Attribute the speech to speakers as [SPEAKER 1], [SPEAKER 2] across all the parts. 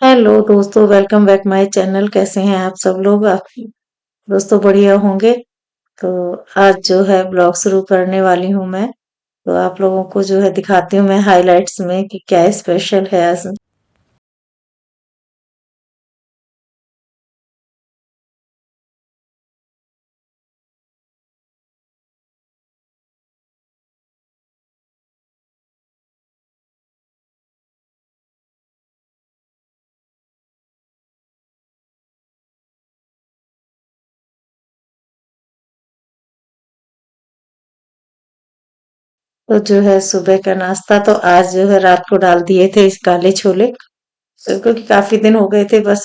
[SPEAKER 1] Hello दोस्तों, welcome back my channel. कैसे हैं आप सब लोग? आप दोस्तों बढ़िया होंगे। तो आज जो है ब्लॉग शुरू करने वाली हूँ मैं। तो आप लोगों को जो है दिखाती हूँ मैं हाइलाइट्स में कि क्या स्पेशल है आज। तो जो है सुबह का नाश्ता तो आज जो है रात को डाल दिए थे इस काले छोले। तो क्योंकि काफी दिन हो गए थे, बस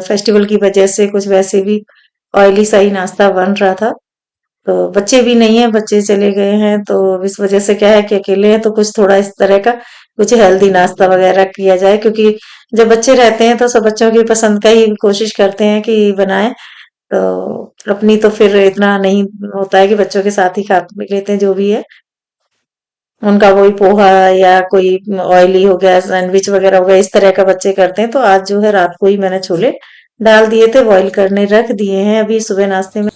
[SPEAKER 1] फेस्टिवल की वजह से कुछ वैसे भी ऑयली सा ही नाश्ता बन रहा था। तो बच्चे भी नहीं है, बच्चे चले गए हैं, तो इस वजह से क्या है कि अकेले हैं, तो कुछ थोड़ा इस तरह का कुछ हेल्दी नाश्ता वगैरह किया जाए। क्योंकि जब बच्चे रहते हैं तो सब बच्चों की पसंद का ही कोशिश करते हैं कि बनाएं। तो अपनी तो फिर इतना नहीं होता है कि बच्चों के साथ ही खा पी लेते हैं जो भी है। उनका वही पोहा या कोई ऑयली हो गया, सैंडविच वगैरह हो गया, इस तरह का बच्चे करते हैं। तो आज जो है रात को ही मैंने छोले डाल दिए थे, बॉईल करने रख दिए हैं अभी सुबह नाश्ते में।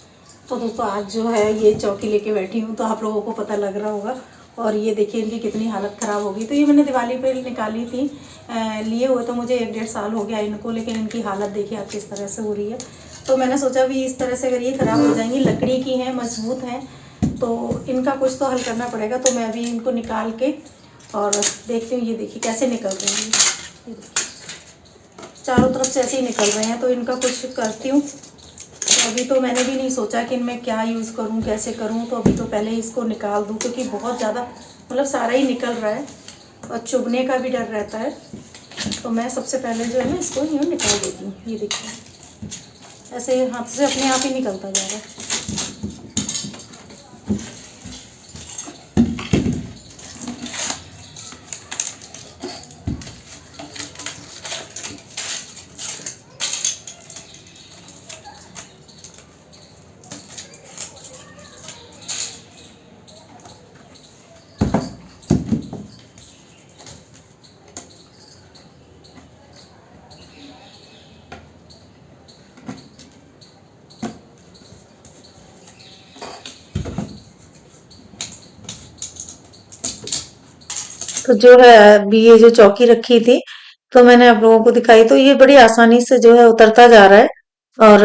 [SPEAKER 1] तो दोस्तों आज जो है ये चौकी लेके बैठी हूँ, तो आप लोगों को पता लग रहा होगा। और ये देखिए इनकी कितनी हालत ख़राब हो गई। तो ये मैंने दिवाली पे निकाली थी। लिए हुए तो मुझे 1 डेढ़ साल हो गया इनको, लेकिन इनकी हालत देखिए आप किस तरह से हो रही है। तो मैंने सोचा भी इस तरह से अगर ये ख़राब हो जाएंगी, लकड़ी की हैं, मजबूत हैं, तो इनका कुछ तो हल करना पड़ेगा। तो मैं अभी इनको निकाल के और देखती हूँ। ये देखिए कैसे निकल रहे हैं, ये देखिए चारों तरफ से ऐसे ही निकल रहे हैं। तो इनका कुछ करती हूँ। तो अभी तो मैंने भी नहीं सोचा कि इनमें क्या यूज़ करूँ, कैसे करूँ। तो अभी तो पहले ही इसको निकाल दूँ, क्योंकि बहुत ज़्यादा मतलब सारा ही निकल रहा है और चुभने का भी डर रहता है। तो मैं सबसे पहले जो है ना इसको यूँ निकाल देती हूँ। ये देखिए ऐसे हाथ से अपने आप ही निकलता जा रहा है। तो जो है अभी ये जो चौकी रखी थी, तो मैंने आप लोगों को दिखाई, तो ये बड़ी आसानी से जो है उतरता जा रहा है। और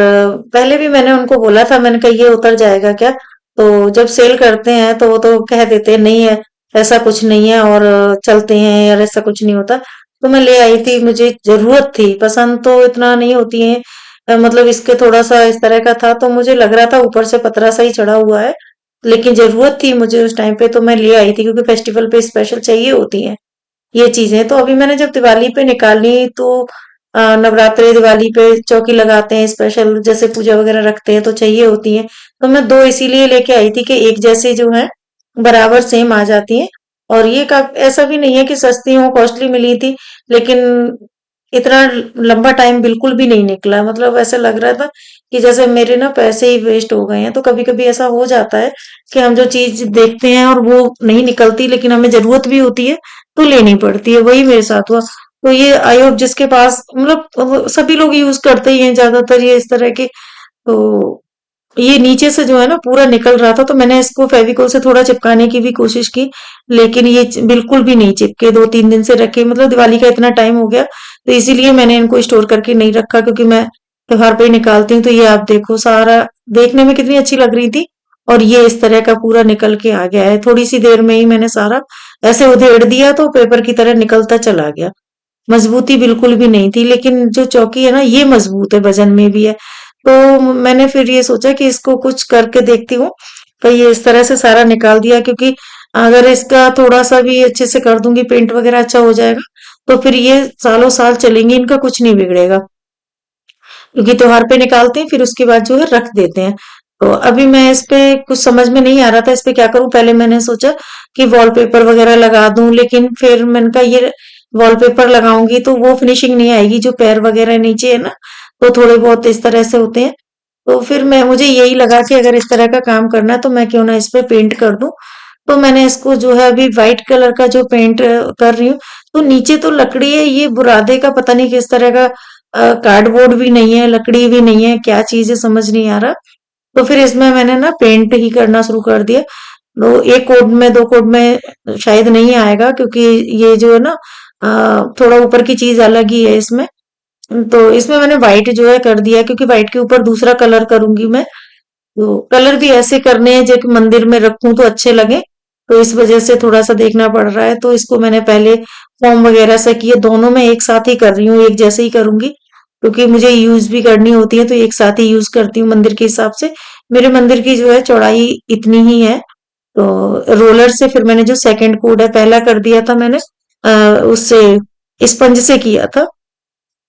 [SPEAKER 1] पहले भी मैंने उनको बोला था, मैंने कहा ये उतर जाएगा क्या? तो जब सेल करते हैं तो वो तो कह देते हैं नहीं है, ऐसा कुछ नहीं है, और चलते हैं यार, ऐसा कुछ नहीं होता। तो मैं ले आई थी, मुझे जरूरत थी, पसंद तो इतना नहीं होती है। मतलब इसके थोड़ा सा इस तरह का था, तो मुझे लग रहा था ऊपर से पतरा सा ही चढ़ा हुआ है, लेकिन जरूरत थी मुझे उस टाइम पे, तो मैं ले आई थी, क्योंकि फेस्टिवल पे स्पेशल चाहिए होती हैं ये चीजें। तो अभी मैंने जब दिवाली पे निकाली, तो नवरात्रि दिवाली पे चौकी लगाते हैं स्पेशल, जैसे पूजा वगैरह रखते हैं तो चाहिए होती है। तो मैं दो इसीलिए लेके आई थी कि एक जैसे जो है बराबर सेम आ जाती है। और ये का ऐसा भी नहीं है कि सस्ती हो, कॉस्टली मिली थी, लेकिन इतना लंबा टाइम बिल्कुल भी नहीं निकला। मतलब ऐसा लग रहा था कि जैसे मेरे ना पैसे ही वेस्ट हो गए हैं। तो कभी कभी ऐसा हो जाता है कि हम जो चीज देखते हैं और वो नहीं निकलती, लेकिन हमें जरूरत भी होती है तो लेनी पड़ती है। वही मेरे साथ हुआ। तो ये आई होप जिसके पास, मतलब सभी लोग यूज करते ही हैं ज्यादातर ये इस तरह के। तो ये नीचे से जो है ना पूरा निकल रहा था, तो मैंने इसको फेविकोल से थोड़ा चिपकाने की भी कोशिश की, लेकिन ये बिल्कुल भी नहीं चिपके। 2 3 दिन से रखे, मतलब दिवाली का इतना टाइम हो गया, तो इसीलिए मैंने इनको स्टोर करके नहीं रखा, क्योंकि मैं त्योहार पे ही निकालती हूँ। तो ये आप देखो, सारा देखने में कितनी अच्छी लग रही थी, और ये इस तरह का पूरा निकल के आ गया है। थोड़ी सी देर में ही मैंने सारा ऐसे उधेड़ दिया, तो पेपर की तरह निकलता चला गया। मजबूती बिल्कुल भी नहीं थी, लेकिन जो चौकी है ना ये मजबूत है, वजन में भी है। तो मैंने फिर ये सोचा कि इसको कुछ करके देखती हूँ। तो ये इस तरह से सारा निकाल दिया, क्योंकि अगर इसका थोड़ा सा भी अच्छे से कर दूंगी, पेंट वगैरह अच्छा हो जाएगा, तो फिर ये सालों साल चलेंगी, इनका कुछ नहीं बिगड़ेगा। क्योंकि त्योहार पे निकालते हैं, फिर उसके बाद जो है रख देते हैं। तो अभी मैं इस पे कुछ समझ में नहीं आ रहा था, इस पे क्या करूं। पहले मैंने सोचा कि वॉलपेपर वगैरह लगा दूं, लेकिन फिर मैंने कहा ये वॉलपेपर लगाऊंगी तो वो फिनिशिंग नहीं आएगी, जो पैर वगैरह नीचे है ना, तो थोड़े बहुत इस तरह से होते हैं। तो फिर मैं मुझे यही लगा कि अगर इस तरह का काम करना है, तो मैं क्यों ना इस पे पेंट कर दूं। तो मैंने इसको जो है अभी व्हाइट कलर का जो पेंट कर रही हूँ। तो नीचे तो लकड़ी है, ये बुरादे का पता नहीं किस तरह का कार्डबोर्ड भी नहीं है, लकड़ी भी नहीं है, क्या चीज है समझ नहीं आ रहा। तो फिर इसमें मैंने ना पेंट ही करना शुरू कर दिया। तो एक कोड में, दो कोड में शायद नहीं आएगा, क्योंकि ये जो है ना थोड़ा ऊपर की चीज अलग ही है इसमें। तो इसमें मैंने व्हाइट जो है कर दिया, क्योंकि व्हाइट के ऊपर दूसरा कलर करूंगी मैं। तो कलर भी ऐसे करने हैं जो कि मंदिर में रखूं तो अच्छे लगे। तो इस वजह से थोड़ा सा देखना पड़ रहा है। तो इसको मैंने पहले फॉर्म वगैरह से किए, दोनों में एक साथ ही कर रही हूँ, एक जैसे ही करूंगी, क्योंकि मुझे यूज भी करनी होती है, तो एक साथ ही यूज करती हूँ मंदिर के हिसाब से। मेरे मंदिर की जो है चौड़ाई इतनी ही है। तो रोलर से फिर मैंने जो सेकंड कोड है, पहला कर दिया था मैंने उससे स्पंज से किया था।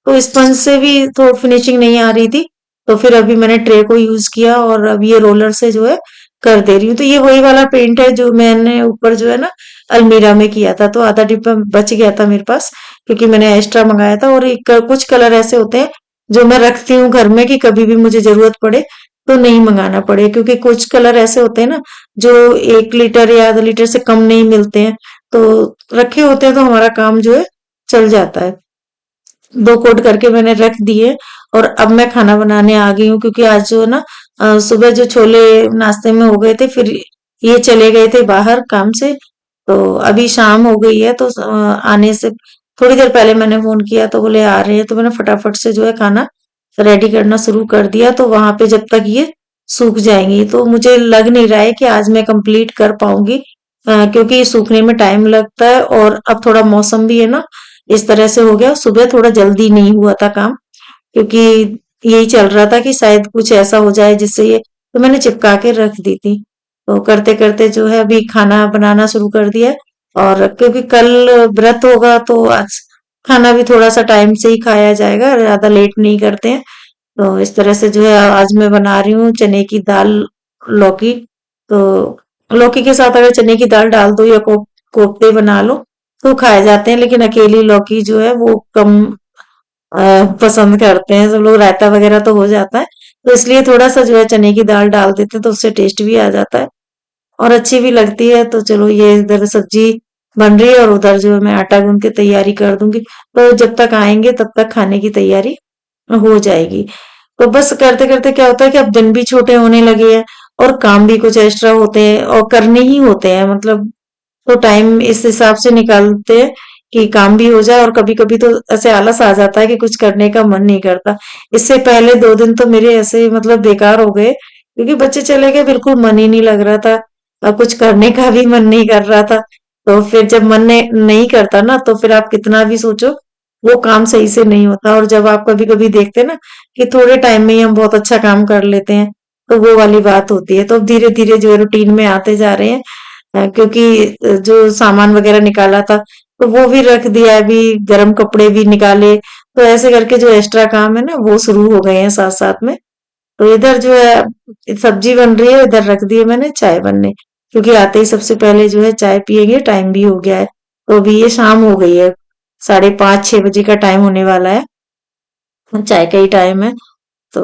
[SPEAKER 1] तो स्पंज से भी तो फिनिशिंग नहीं आ रही थी। तो फिर अभी मैंने ट्रे को यूज किया और अब ये रोलर से जो है कर दे रही हूँ। तो ये वही वाला पेंट है जो मैंने ऊपर जो है ना अलमीरा में किया था। तो आधा डिब्बा बच गया था मेरे पास, क्योंकि मैंने एक्स्ट्रा मंगाया था। और एक कुछ कलर ऐसे होते हैं जो मैं रखती हूँ घर में कि कभी भी मुझे जरूरत पड़े तो नहीं मंगाना पड़े, क्योंकि कुछ कलर ऐसे होते हैं ना जो 1 लीटर या आधा लीटर से कम नहीं मिलते हैं। तो रखे होते हैं तो हमारा काम जो है चल जाता है। 2 कोट करके मैंने रख दिए। और अब मैं खाना बनाने आ गई हूँ, क्योंकि आज जो है ना सुबह जो छोले नाश्ते में हो गए थे, फिर ये चले गए थे बाहर काम से। तो अभी शाम हो गई है, तो आने से थोड़ी देर पहले मैंने फोन किया तो बोले आ रहे हैं। तो मैंने फटाफट से जो है खाना रेडी करना शुरू कर दिया। तो वहां पे जब तक ये सूख जाएंगी, तो मुझे लग नहीं रहा है कि आज मैं कंप्लीट कर पाऊंगी, क्योंकि ये सूखने में टाइम लगता है। और अब थोड़ा मौसम भी है ना इस तरह से हो गया, सुबह थोड़ा जल्दी नहीं हुआ था काम, क्योंकि यही चल रहा था कि शायद कुछ ऐसा हो जाए जिससे ये, तो मैंने चिपका के रख दी थी। तो करते करते जो है अभी खाना बनाना शुरू कर दिया है। और क्योंकि कल व्रत होगा, तो आज खाना भी थोड़ा सा टाइम से ही खाया जाएगा, ज्यादा लेट नहीं करते हैं। तो इस तरह से जो है आज मैं बना रही हूँ चने की दाल, लौकी। तो लौकी के साथ अगर चने की दाल डाल दो या कोफ्ते बना लो तो खाए जाते हैं, लेकिन अकेली लौकी जो है वो कम पसंद करते हैं सब लोग। रायता वगैरह तो हो जाता है, तो इसलिए थोड़ा सा जो है चने की दाल डाल देते हैं, तो उससे टेस्ट भी आ जाता है और अच्छी भी लगती है। तो चलो ये इधर सब्जी बन रही है और उधर जो है मैं आटा गूंद के तैयारी कर दूंगी। तो जब तक आएंगे तब तक खाने की तैयारी हो जाएगी। तो बस करते करते क्या होता है कि अब दिन भी छोटे होने लगे हैं और काम भी कुछ एक्स्ट्रा होते हैं और करने ही होते हैं, मतलब तो टाइम इस हिसाब से निकालते हैं कि काम भी हो जाए। और कभी कभी तो ऐसे आलस आ जाता है कि कुछ करने का मन नहीं करता। इससे पहले 2 दिन तो मेरे ऐसे मतलब बेकार हो गए, क्योंकि बच्चे चले गए, बिल्कुल मन ही नहीं लग रहा था और कुछ करने का भी मन नहीं कर रहा था। तो फिर जब मन नहीं करता ना, तो फिर आप कितना भी सोचो वो काम सही से नहीं होता। और जब आप कभी कभी देखते हैं ना कि थोड़े टाइम में ही हम बहुत अच्छा काम कर लेते हैं, तो वो वाली बात होती है। तो धीरे धीरे जो है रूटीन में आते जा रहे हैं। क्योंकि जो सामान वगैरह निकाला था तो वो भी रख दिया है, अभी गर्म कपड़े भी निकाले। तो ऐसे करके जो एक्स्ट्रा काम है ना वो शुरू हो गए हैं साथ साथ में। तो इधर जो है सब्जी बन रही है, इधर रख दी है मैंने चाय बनने, क्योंकि आते ही सबसे पहले जो है चाय पियेंगे, टाइम भी हो गया है। तो अभी ये शाम हो गई है, 5:30-6 बजे का टाइम होने वाला है, चाय का ही टाइम है। तो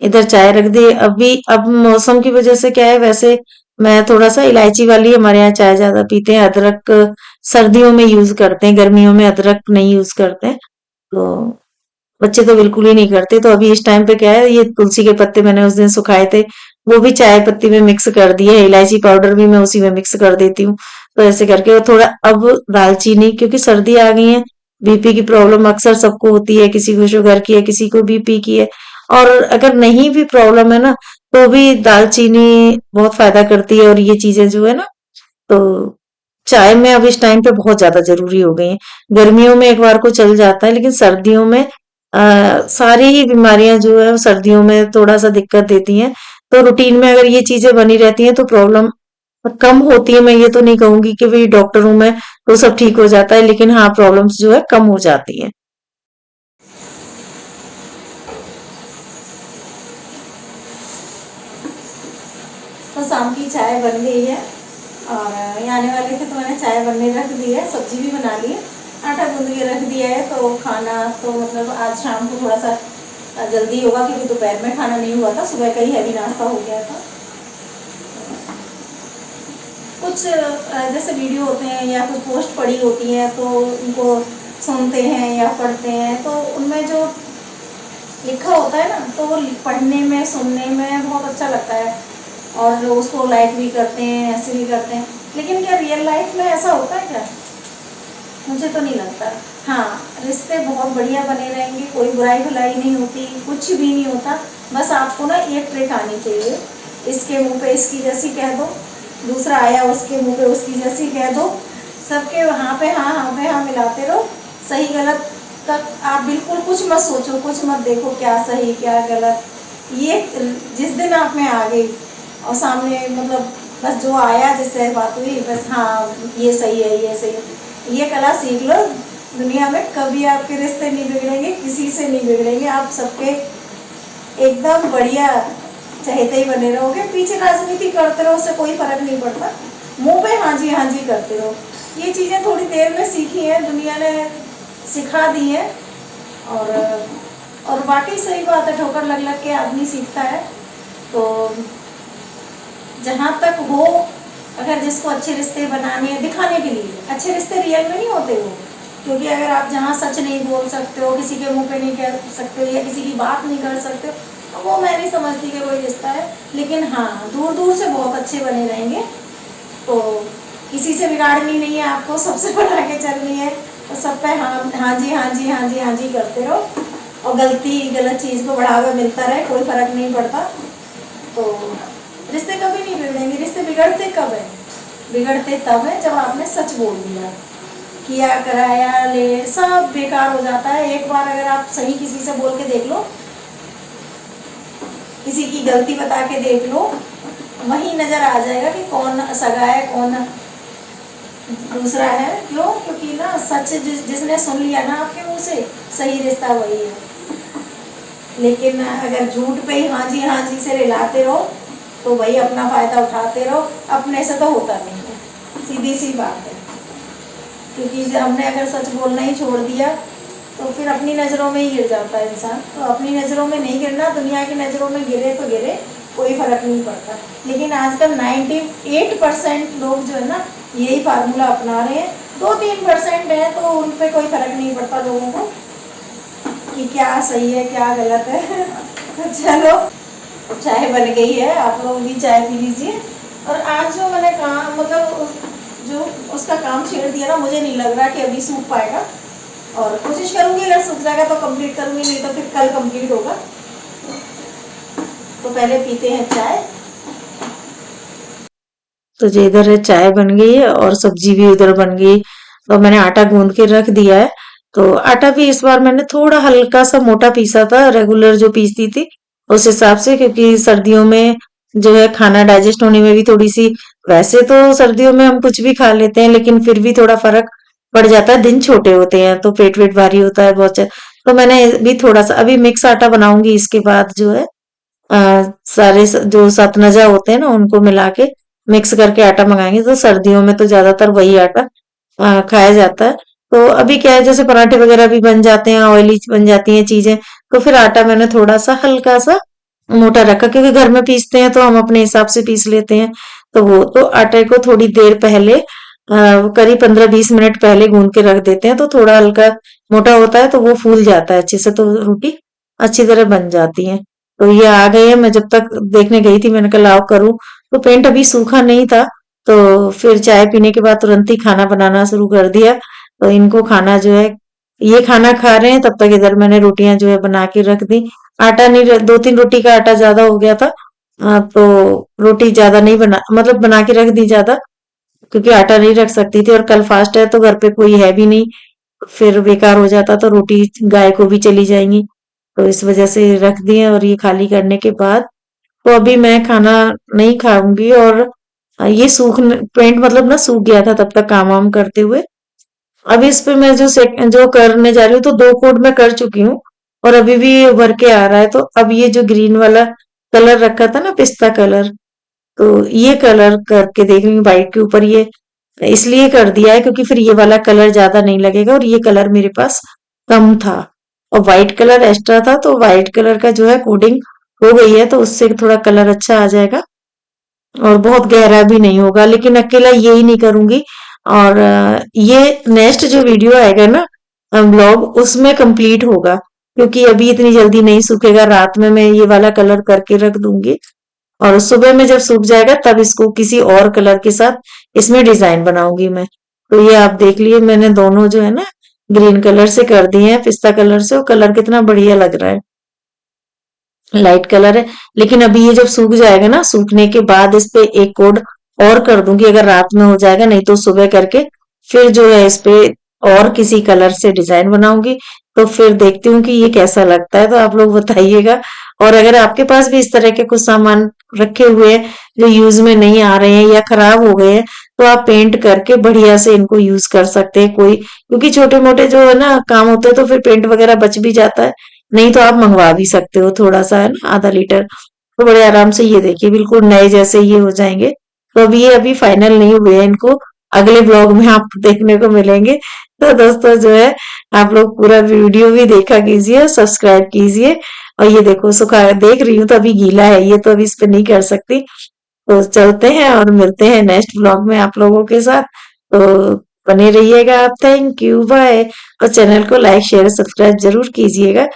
[SPEAKER 1] इधर चाय रख दी अभी। अब मौसम की वजह से क्या है, वैसे मैं थोड़ा सा इलायची वाली, हमारे यहाँ चाय ज्यादा पीते हैं, अदरक सर्दियों में यूज करते हैं, गर्मियों में अदरक नहीं यूज करते हैं। तो बच्चे तो बिल्कुल ही नहीं करते। तो अभी इस टाइम पे क्या है, ये तुलसी के पत्ते मैंने उस दिन सुखाए थे, वो भी चाय पत्ती में मिक्स कर दिए, इलायची पाउडर भी मैं उसी में मिक्स कर देती हूँ। तो ऐसे करके और थोड़ा अब दालचीनी, क्योंकि सर्दी आ गई है, बीपी की प्रॉब्लम अक्सर सबको होती है, किसी को शुगर की है, किसी को बीपी की है। और अगर नहीं भी प्रॉब्लम है ना, तो भी दालचीनी बहुत फायदा करती है। और ये चीजें जो है ना, तो चाय में अब इस टाइम पे बहुत ज्यादा जरूरी हो गई है। गर्मियों में एक बार को चल जाता है, लेकिन सर्दियों में सारी ही बीमारियां जो है वो सर्दियों में थोड़ा सा दिक्कत देती हैं। तो रूटीन में अगर ये चीजें बनी रहती हैं तो प्रॉब्लम कम होती है। मैं ये तो नहीं कहूंगी कि भाई डॉक्टर हूं मैं तो सब ठीक हो जाता है, लेकिन हाँ प्रॉब्लम्स जो है कम हो जाती हैं। तो शाम की चाय बन गई है और ये आने वाले थे तो मैंने चाय बनने रख दी है, सब्जी भी बना ली है, आटा गूंद के रख दिया है। तो खाना तो मतलब आज शाम को थोड़ा सा जल्दी होगा, क्योंकि दोपहर में खाना नहीं हुआ था, सुबह का ही हैवी नाश्ता हो गया था। कुछ कुछ जैसे वीडियो होते हैं या कुछ पोस्ट पड़ी होती है तो उनको सुनते हैं या पढ़ते हैं, तो उनमें जो लिखा होता है ना, तो वो पढ़ने में सुनने में बहुत अच्छा लगता है और उसको लाइक भी करते हैं, ऐसे भी करते हैं। लेकिन क्या रियल लाइफ में ऐसा होता है क्या? मुझे तो नहीं लगता। हाँ, रिश्ते बहुत बढ़िया बने रहेंगे, कोई बुराई भलाई नहीं होती, कुछ भी नहीं होता। बस आपको ना एक ट्रिक आनी चाहिए, इसके मुंह पे इसकी जैसी कह दो, दूसरा आया उसके मुंह पे उसकी जैसी कह दो, सबके हाँ पे हाँ, हाँ पे हाँ मिलाते रहो। सही गलत तक आप बिल्कुल कुछ मत सोचो, कुछ मत देखो क्या सही क्या गलत। ये जिस दिन आप में आ गई और सामने मतलब बस जो आया जिससे बात हुई, बस हाँ ये सही है ये सही है, ये कला सीख लो। दुनिया में कभी आपके रिश्ते नहीं बिगड़ेंगे, किसी से नहीं बिगड़ेंगे, आप सबके एकदम बढ़िया चहेते ही बने रहोगे। पीछे राजनीति करते रहो, उससे कोई फर्क नहीं पड़ता, मुंह पे हाँ जी करते रहो। ये चीज़ें थोड़ी देर में सीखी हैं, दुनिया ने सिखा दी है। और वाकई सही बात है, ठोकर लग लग के आदमी सीखता है। तो जहाँ तक हो, अगर जिसको अच्छे रिश्ते बनाने हैं दिखाने के लिए, अच्छे रिश्ते रियल में नहीं होते वो, क्योंकि अगर आप जहाँ सच नहीं बोल सकते हो, किसी के मुंह पे नहीं कह सकते हो या किसी की बात नहीं कर सकते हो, तो वो मैं नहीं समझती कि कोई रिश्ता है। लेकिन हाँ, दूर दूर से बहुत अच्छे बने रहेंगे। तो किसी से बिगाड़नी नहीं है आपको, सबसे बना के चलनी है। तो सब पे हाँ जी करते रहो, और गलत चीज़ को बढ़ावा मिलता रहे, कोई फर्क नहीं पड़ता। तो रिश्ते कभी नहीं बिगड़ेंगे। रिश्ते बिगड़ते कब है? बिगड़ते तब है जब आपने सच बोल दिया, किया कराया ले सब बेकार हो जाता है। एक बार अगर आप सही किसी से बोल के देख लो, किसी की गलती बता के देख लो, वही नजर आ जाएगा कि कौन सगा है कौन दूसरा है। क्यों? क्योंकि ना सच जिसने सुन लिया ना आपके मुंह से, सही रिश्ता वही है। लेकिन अगर झूठ पे ही हाँ जी से रिलाते रहो, तो वही अपना फायदा उठाते रहो, अपने से तो होता नहीं है, सीधी सी बात है। क्योंकि हमने अगर सच बोलना ही छोड़ दिया तो फिर अपनी नज़रों में ही गिर जाता है इंसान। तो अपनी नज़रों में नहीं गिरना, दुनिया की नज़रों में गिरे तो गिरे, कोई फर्क नहीं पड़ता। लेकिन आजकल 98% लोग जो है ना यही फार्मूला अपना रहे हैं। 2-3% है तो उन पर कोई फर्क नहीं पड़ता लोगों को कि क्या सही है क्या गलत है। चलो, चाय बन गई है, आप लोग भी चाय पी लीजिए। और आज जो मैंने काम मतलब जो उसका काम छेड़ दिया ना, मुझे नहीं लग रहा कि अभी सूख पाएगा, और कोशिश करूंगी अगर सूख जाएगा तो कंप्लीट करूंगी, नहीं तो फिर कल कंप्लीट होगा। तो पहले पीते हैं चाय। तो जो इधर है चाय बन गई है और सब्जी भी उधर बन गई, तो मैंने आटा गूंद के रख दिया है। तो आटा भी इस बार मैंने थोड़ा हल्का सा मोटा पीसा था, रेगुलर जो पीसती थी उस हिसाब से, क्योंकि सर्दियों में जो है खाना डाइजेस्ट होने में भी थोड़ी सी, वैसे तो सर्दियों में हम कुछ भी खा लेते हैं लेकिन फिर भी थोड़ा फर्क पड़ जाता है, दिन छोटे होते हैं तो पेट वेट भारी होता है बहुत। तो मैंने भी थोड़ा सा अभी मिक्स आटा बनाऊंगी, इसके बाद जो है जो सतनजा होते हैं ना उनको मिला के मिक्स करके आटा मंगाएंगे। तो सर्दियों में तो ज्यादातर वही आटा खाया जाता है। तो अभी क्या है, जैसे पराठे वगैरह भी बन जाते हैं, ऑयली बन जाती हैं चीजें, तो फिर आटा मैंने थोड़ा सा हल्का सा मोटा रखा, क्योंकि घर में पीसते हैं तो हम अपने हिसाब से पीस लेते हैं। तो वो तो आटे को थोड़ी देर पहले करीब 15-20 मिनट पहले गूंद के रख देते हैं, तो थोड़ा हल्का मोटा होता है तो वो फूल जाता है अच्छे से, तो रोटी अच्छी तरह बन जाती है। तो ये आ गए हैं, मैं जब तक देखने गई थी मैंने कहा लाओ करूं। तो पेंट अभी सूखा नहीं था, तो फिर चाय पीने के बाद तुरंत ही खाना बनाना शुरू कर दिया। तो इनको खाना जो है, ये खाना खा रहे हैं तब तक इधर मैंने रोटियां जो है बना के रख दी। आटा नहीं, 2-3 रोटी का आटा ज्यादा हो गया था, तो रोटी ज्यादा नहीं बना, मतलब बना के रख दी ज्यादा, क्योंकि आटा नहीं रख सकती थी और कल फास्ट है तो घर पे कोई है भी नहीं, फिर बेकार हो जाता तो रोटी गाय को भी चली जाएंगी। तो इस वजह से रख दिए, और ये खाली करने के बाद तो अभी मैं खाना नहीं खाऊंगी। और ये पेंट मतलब ना सूख गया था तब तक काम वाम करते हुए। अब इस पे मैं जो करने जा रही हूँ, तो 2 कोट मैं कर चुकी हूँ और अभी भी भर के आ रहा है। तो अब ये जो ग्रीन वाला कलर रखा था ना, पिस्ता कलर, तो ये कलर करके देख रही हूँ व्हाइट के ऊपर। ये इसलिए कर दिया है क्योंकि फिर ये वाला कलर ज्यादा नहीं लगेगा, और ये कलर मेरे पास कम था और व्हाइट कलर एक्स्ट्रा था, तो व्हाइट कलर का जो है कोडिंग हो गई है तो उससे थोड़ा कलर अच्छा आ जाएगा। और बहुत गहरा भी नहीं होगा, लेकिन अकेला ये ही नहीं करूंगी। और ये नेक्स्ट जो वीडियो आएगा ना ब्लॉग, उसमें कंप्लीट होगा, क्योंकि अभी इतनी जल्दी नहीं सूखेगा। रात में मैं ये वाला कलर करके रख दूंगी और सुबह में जब सूख जाएगा तब इसको किसी और कलर के साथ इसमें डिजाइन बनाऊंगी मैं। तो ये आप देख लिए, मैंने दोनों जो है ना ग्रीन कलर से कर दिए हैं, पिस्ता कलर से, वो कलर कितना बढ़िया लग रहा है, लाइट कलर है। लेकिन अभी ये जब सूख जाएगा ना, सूखने के बाद इस पे एक कोड और कर दूंगी, अगर रात में हो जाएगा, नहीं तो सुबह करके फिर जो है इस पे और किसी कलर से डिजाइन बनाऊंगी। तो फिर देखती हूँ कि ये कैसा लगता है, तो आप लोग बताइएगा। और अगर आपके पास भी इस तरह के कुछ सामान रखे हुए हैं जो यूज में नहीं आ रहे हैं या खराब हो गए हैं, तो आप पेंट करके बढ़िया से इनको यूज कर सकते हैं। कोई, क्योंकि छोटे मोटे जो है ना काम होते हैं तो फिर पेंट वगैरह बच भी जाता है, नहीं तो आप मंगवा भी सकते हो थोड़ा सा, है ना, आधा लीटर। तो बड़े आराम से ये देखिए बिल्कुल नए जैसे ये हो जाएंगे। तो अभी ये अभी फाइनल नहीं हुए हैं, इनको अगले ब्लॉग में आपको देखने को मिलेंगे। तो दोस्तों जो है, आप लोग पूरा वीडियो भी देखा कीजिए, सब्सक्राइब कीजिए। और ये देखो सुखा देख रही हूँ तो अभी गीला है ये, तो अभी इस पे नहीं कर सकती। तो चलते हैं और मिलते हैं नेक्स्ट ब्लॉग में आप लोगों के साथ। तो बने रहिएगा आप। Thank you, bye. और चैनल को लाइक शेयर सब्सक्राइब जरूर कीजिएगा,